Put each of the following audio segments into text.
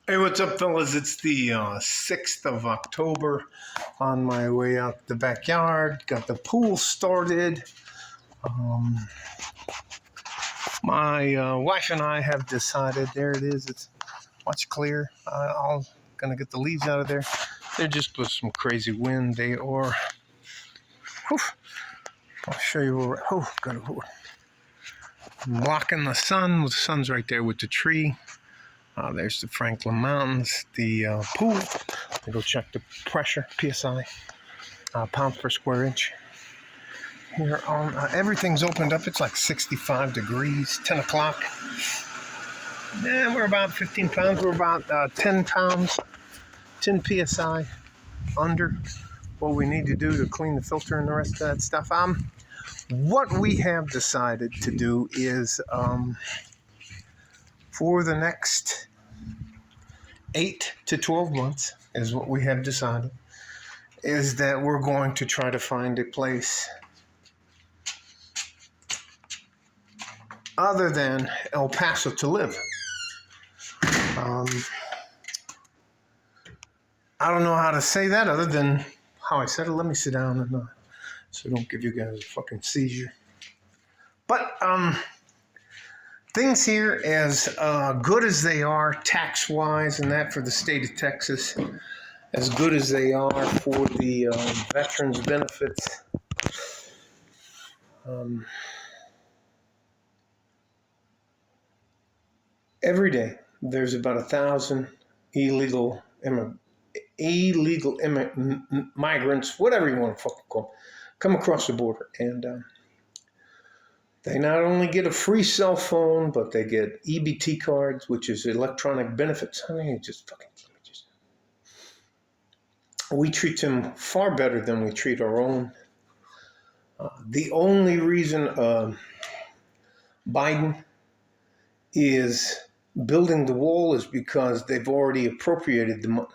Hey, what's up, fellas? It's the 6th of October. On my way out the backyard. Got the pool started. Um, my wife and I have decided, there it is, it's much clear. I'm going to get the leaves out of there. There just was some crazy wind. Whew, I'll show you where, blocking the sun. The sun's right there with the tree. There's the Franklin Mountains, the pool. I go check the pressure, PSI, pounds per square inch. Here on everything's opened up. It's like 65 degrees, 10 o'clock. We're about 15 pounds. We're about 10 pounds, 10 psi under what we need to do to clean the filter and the rest of that stuff. What we have decided to do is for the next 8 to 12 months is what we have decided, is that we're going to try to find a place other than El Paso to live. I don't know how to say that other than how I said it. Let me sit down and so don't give you guys a fucking seizure. But things here, as good as they are tax-wise and that for the state of Texas, as good as they are for the veterans benefits, every day there's about 1,000 illegal migrants, whatever you want to fucking call them, come across the border. And they not only get a free cell phone, but they get EBT cards, which is electronic benefits. I mean, we treat them far better than we treat our own. The only reason Biden is building the wall is because they've already appropriated the money.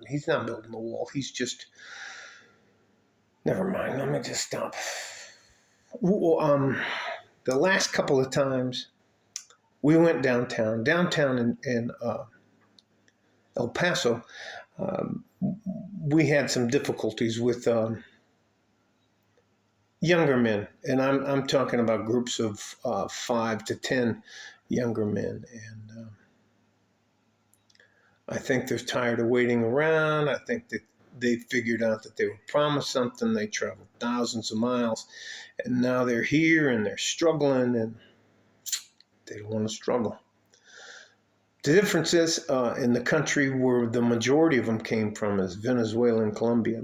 He's not building the wall. He's just, never mind. Let me just stop. The last couple of times we went downtown in El Paso, we had some difficulties with younger men, and I'm talking about groups of 5 to 10 younger men, and I think they're tired of waiting around. I think that they figured out that they were promised something. They traveled thousands of miles, and now they're here and they're struggling, and they don't want to struggle. The difference is in the country where the majority of them came from is Venezuela and Colombia.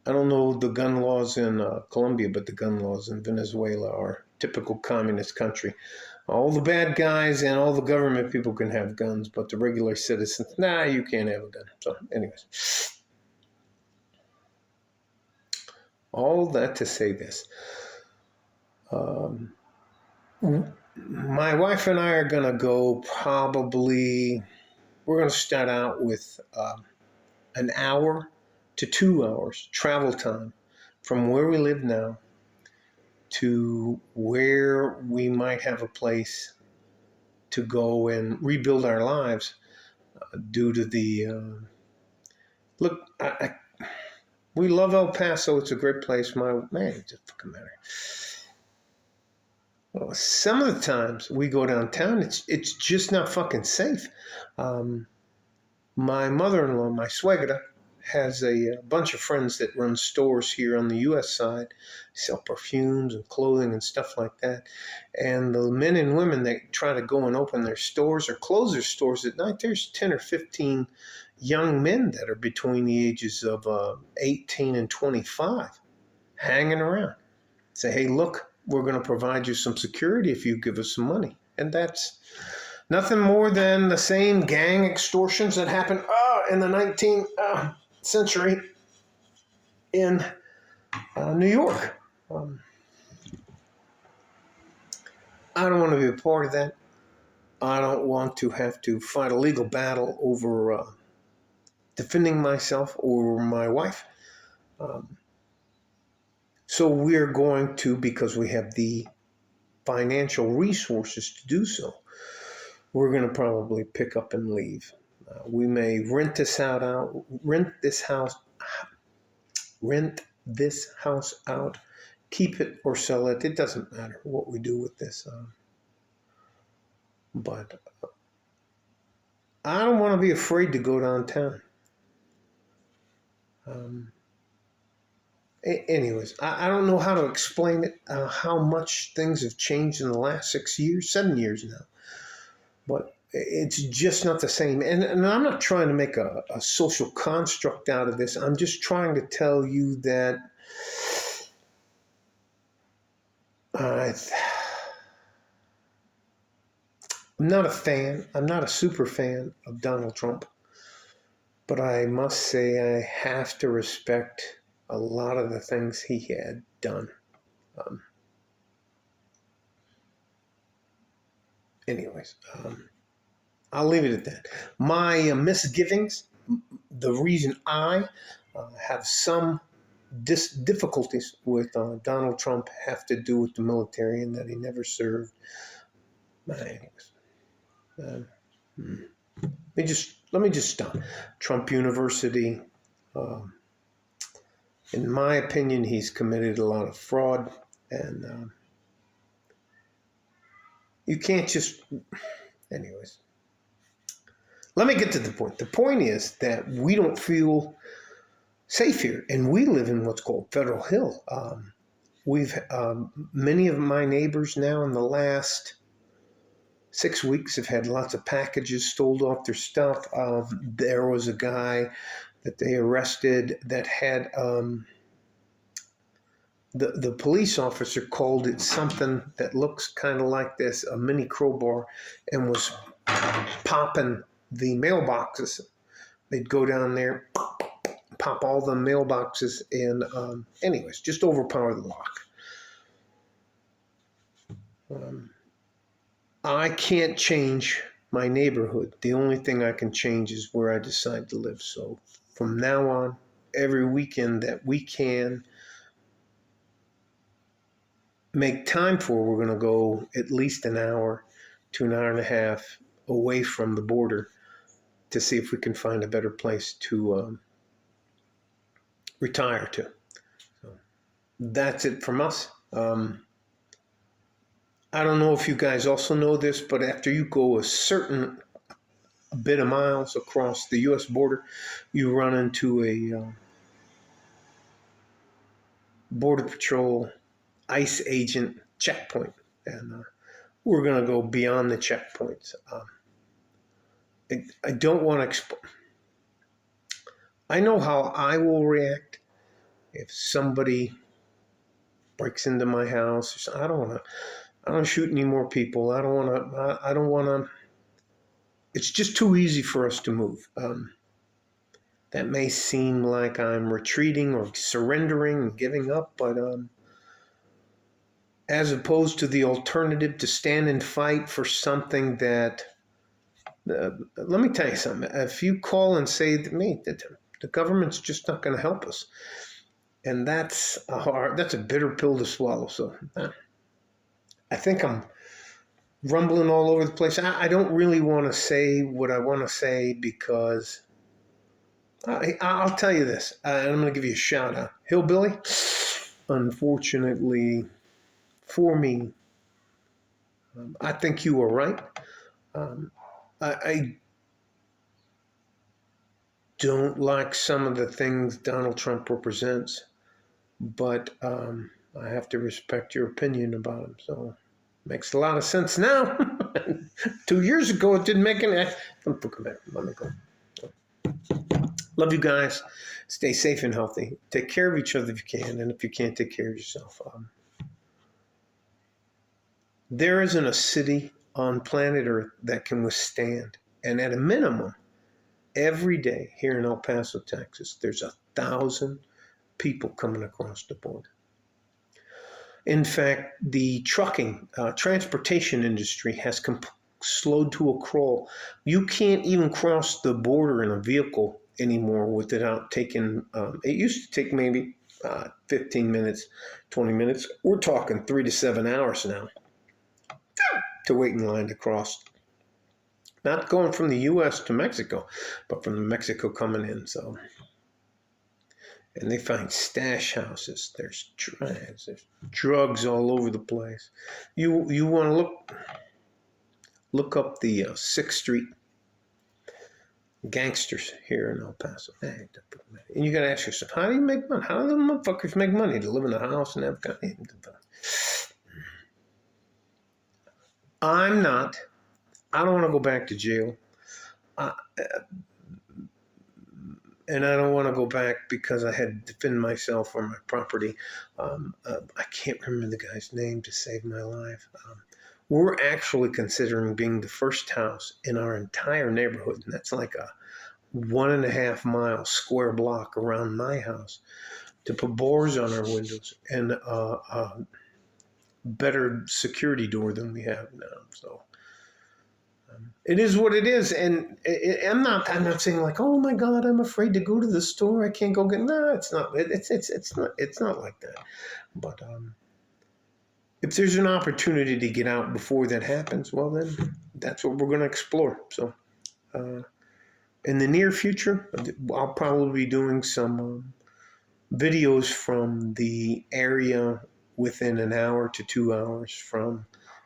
I don't know the gun laws in Colombia, but the gun laws in Venezuela are typical communist country. All the bad guys and all the government people can have guns, but the regular citizens, nah, you can't have a gun. So anyways, all that to say this. My wife and I are going to go we're going to start out with an hour to 2 hours travel time from where we live now to where we might have a place to go and rebuild our lives due to the look. We love El Paso. It's a great place. It doesn't fucking matter. Well, some of the times we go downtown, it's just not fucking safe. My mother-in-law, my suegra, has a bunch of friends that run stores here on the U.S. side, sell perfumes and clothing and stuff like that. And the men and women that try to go and open their stores or close their stores at night, there's 10 or 15 young men that are between the ages of 18 and 25 hanging around. Say, hey, look, we're going to provide you some security if you give us some money. And that's nothing more than the same gang extortions that happened in the 19th century in New York. I don't want to be a part of that. I don't want to have to fight a legal battle over defending myself or my wife. So we're going to, because we have the financial resources to do so, we're going to probably pick up and leave. We may rent this house out, keep it or sell it. It doesn't matter what we do with this. But I don't want to be afraid to go downtown. Anyways, I don't know how to explain it, how much things have changed in the last 6 years, 7 years now. But it's just not the same. And I'm not trying to make a social construct out of this. I'm just trying to tell you that I'm not a fan. I'm not a super fan of Donald Trump. But I must say I have to respect a lot of the things he had done. Anyways, I'll leave it at that. My misgivings, the reason I have some difficulties with Donald Trump have to do with the military and that he never served. Anyways, let me just stop. Trump University. In my opinion, he's committed a lot of fraud, and you can't just. Anyways, let me get to the point. The point is that we don't feel safe here, and we live in what's called Federal Hill. We've many of my neighbors now in the last 6 weeks have had lots of packages stole off their stuff. There was a guy that they arrested that had the police officer called it something that looks kind of like this, a mini crowbar, and was popping the mailboxes. They'd go down there, pop all the mailboxes, and anyways, just overpower the lock. I can't change my neighborhood. The only thing I can change is where I decide to live. So from now on, every weekend that we can make time for, we're going to go at least an hour to an hour and a half away from the border to see if we can find a better place to retire to. So that's it from us. I don't know if you guys also know this, but after you go a certain bit of miles across the U.S. border, you run into a Border Patrol ICE agent checkpoint, and we're going to go beyond the checkpoints. I don't want to I know how I will react if somebody breaks into my house. I don't want to shoot any more people. I don't want to. It's just too easy for us to move. That may seem like I'm retreating or surrendering and giving up, but as opposed to the alternative to stand and fight for something that, let me tell you something. If you call and say to me that the government's just not going to help us, and that's a bitter pill to swallow. So I think I'm rumbling all over the place. I don't really want to say what I want to say because I'll tell you this. And I'm going to give you a shout out. Hillbilly, unfortunately for me, I think you were right. I don't like some of the things Donald Trump represents, but I have to respect your opinion about him. So makes a lot of sense now. 2 years ago, it didn't make any. Let me go. Love you guys. Stay safe and healthy. Take care of each other if you can, and if you can't, take care of yourself. There isn't a city on planet Earth that can withstand, and at a minimum, every day here in El Paso, Texas, there's 1,000 people coming across the border. In fact, the transportation industry has slowed to a crawl. You can't even cross the border in a vehicle anymore without taking, it used to take maybe 15 minutes, 20 minutes. We're talking 3 to 7 hours now to wait in line to cross Not going from the U.S. to Mexico, but from Mexico coming in. So, and they find stash houses. There's drugs all over the place. You want to look up the 6th Street gangsters here in El Paso. And you got to ask yourself, how do you make money? How do the motherfuckers make money to live in a house and have got? I'm not. I don't want to go back to jail. And I don't want to go back because I had to defend myself or my property. I can't remember the guy's name to save my life. We're actually considering being the first house in our entire neighborhood, and that's like a 1.5 mile square block around my house, to put bars on our windows and a better security door than we have now. So it is what it is, and I'm not saying like, oh my God, I'm afraid to go to the store. I can't go get. No, it's not. It's not like that. But if there's an opportunity to get out before that happens, well then that's what we're going to explore. So in the near future, I'll probably be doing some videos from the area within an hour to 2 hours from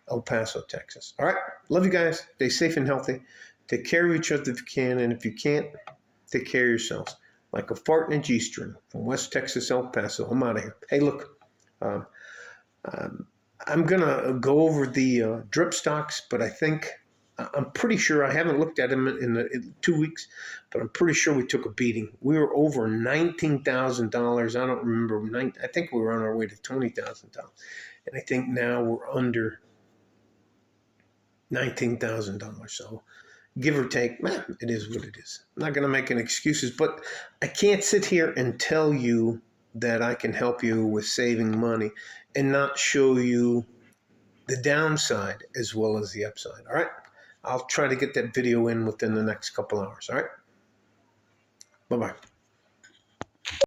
El Paso, Texas. All right. Love you guys. Stay safe and healthy. Take care of each other if you can. And if you can't, take care of yourselves. Like a fart in a G-string from West Texas, El Paso. I'm out of here. Hey, look, I'm going to go over the drip stocks, but I'm pretty sure, I haven't looked at them in 2 weeks, but I'm pretty sure we took a beating. We were over $19,000. I don't remember. I think we were on our way to $20,000. And I think now we're under $19,000. So give or take, it is what it is. I'm not going to make any excuses, but I can't sit here and tell you that I can help you with saving money and not show you the downside as well as the upside. All right. I'll try to get that video in within the next couple hours. All right. Bye-bye.